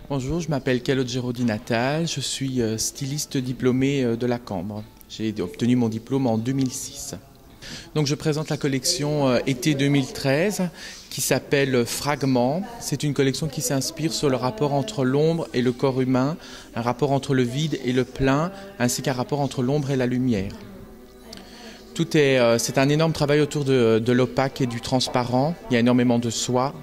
Bonjour, je m'appelle Calogero Di Natale, je suis styliste diplômé de la Cambre. J'ai obtenu mon diplôme en 2006. Donc je présente la collection été 2013 qui s'appelle Fragments. C'est une collection qui s'inspire sur le rapport entre l'ombre et le corps humain, un rapport entre le vide et le plein, ainsi qu'un rapport entre l'ombre et la lumière. C'est un énorme travail autour de l'opaque et du transparent. Il y a énormément de soie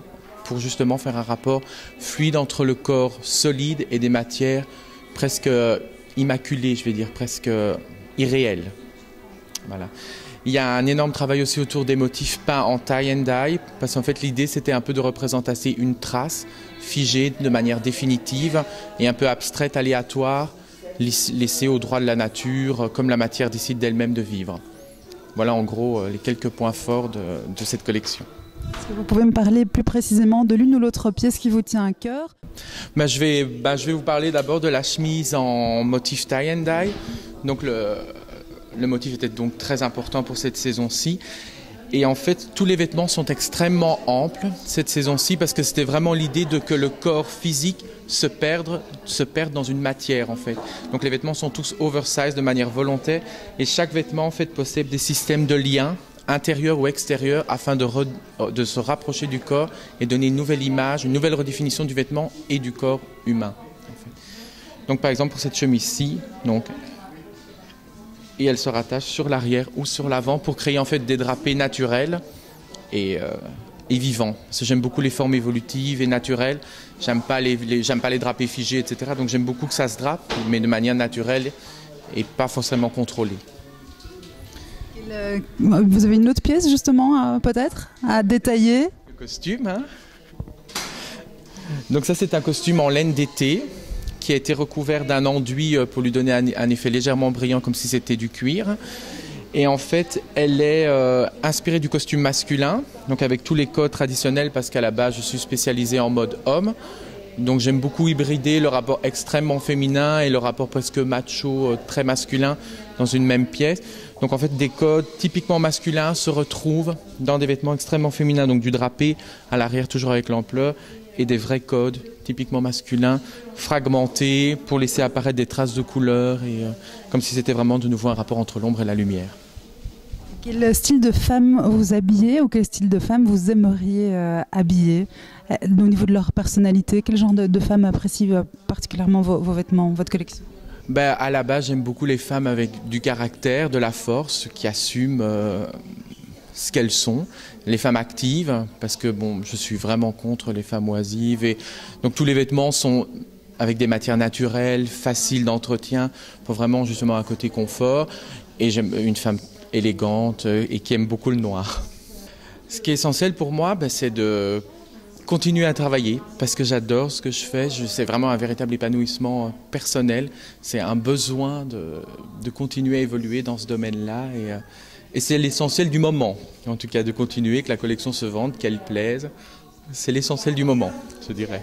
pour justement faire un rapport fluide entre le corps solide et des matières presque immaculées, je vais dire, presque irréelles. Voilà. Il y a un énorme travail aussi autour des motifs peints en tie and dye, parce qu'en fait l'idée c'était un peu de représenter une trace figée de manière définitive et un peu abstraite, aléatoire, laissée au droit de la nature, comme la matière décide d'elle-même de vivre. Voilà en gros les quelques points forts de cette collection. Est-ce que vous pouvez me parler plus précisément de l'une ou l'autre pièce qui vous tient à cœur? Je vais vous parler d'abord de la chemise en motif tie and dye. Donc le motif était donc très important pour cette saison-ci. Et en fait, tous les vêtements sont extrêmement amples cette saison-ci parce que c'était vraiment l'idée que le corps physique se perde dans une matière en fait. Donc les vêtements sont tous oversize de manière volontaire et chaque vêtement en fait possède des systèmes de liens intérieur ou extérieur afin de se rapprocher du corps et donner une nouvelle image, une nouvelle redéfinition du vêtement et du corps humain. En fait. Donc par exemple pour cette chemise-ci, et elle se rattache sur l'arrière ou sur l'avant pour créer en fait des drapés naturels et vivants. Parce que j'aime beaucoup les formes évolutives et naturelles. J'aime pas les drapés figés, etc. Donc j'aime beaucoup que ça se drape, mais de manière naturelle et pas forcément contrôlée. Vous avez une autre pièce justement peut-être à détailler? Le costume, hein. Donc ça c'est un costume en laine d'été qui a été recouvert d'un enduit pour lui donner un effet légèrement brillant comme si c'était du cuir. Et en fait elle est inspirée du costume masculin, donc avec tous les codes traditionnels parce qu'à la base je suis spécialisé en mode homme. Donc j'aime beaucoup hybrider le rapport extrêmement féminin et le rapport presque macho, très masculin dans une même pièce. Donc en fait des codes typiquement masculins se retrouvent dans des vêtements extrêmement féminins, donc du drapé à l'arrière toujours avec l'ampleur et des vrais codes typiquement masculins fragmentés pour laisser apparaître des traces de couleurs et comme si c'était vraiment de nouveau un rapport entre l'ombre et la lumière. Quel style de femme vous habillez ou quel style de femme vous aimeriez habiller au niveau de leur personnalité? Quel genre de femme apprécie particulièrement vos vêtements, votre collection? À la base, j'aime beaucoup les femmes avec du caractère, de la force, qui assument ce qu'elles sont. Les femmes actives, parce que je suis vraiment contre les femmes oisives. Et donc tous les vêtements sont avec des matières naturelles, faciles d'entretien, pour vraiment justement un côté confort. Et j'aime une femme élégante et qui aime beaucoup le noir. Ce qui est essentiel pour moi, c'est de continuer à travailler parce que j'adore ce que je fais. C'est vraiment un véritable épanouissement personnel. C'est un besoin de continuer à évoluer dans ce domaine-là. Et c'est l'essentiel du moment, en tout cas de continuer, que la collection se vende, qu'elle plaise. C'est l'essentiel du moment, je dirais.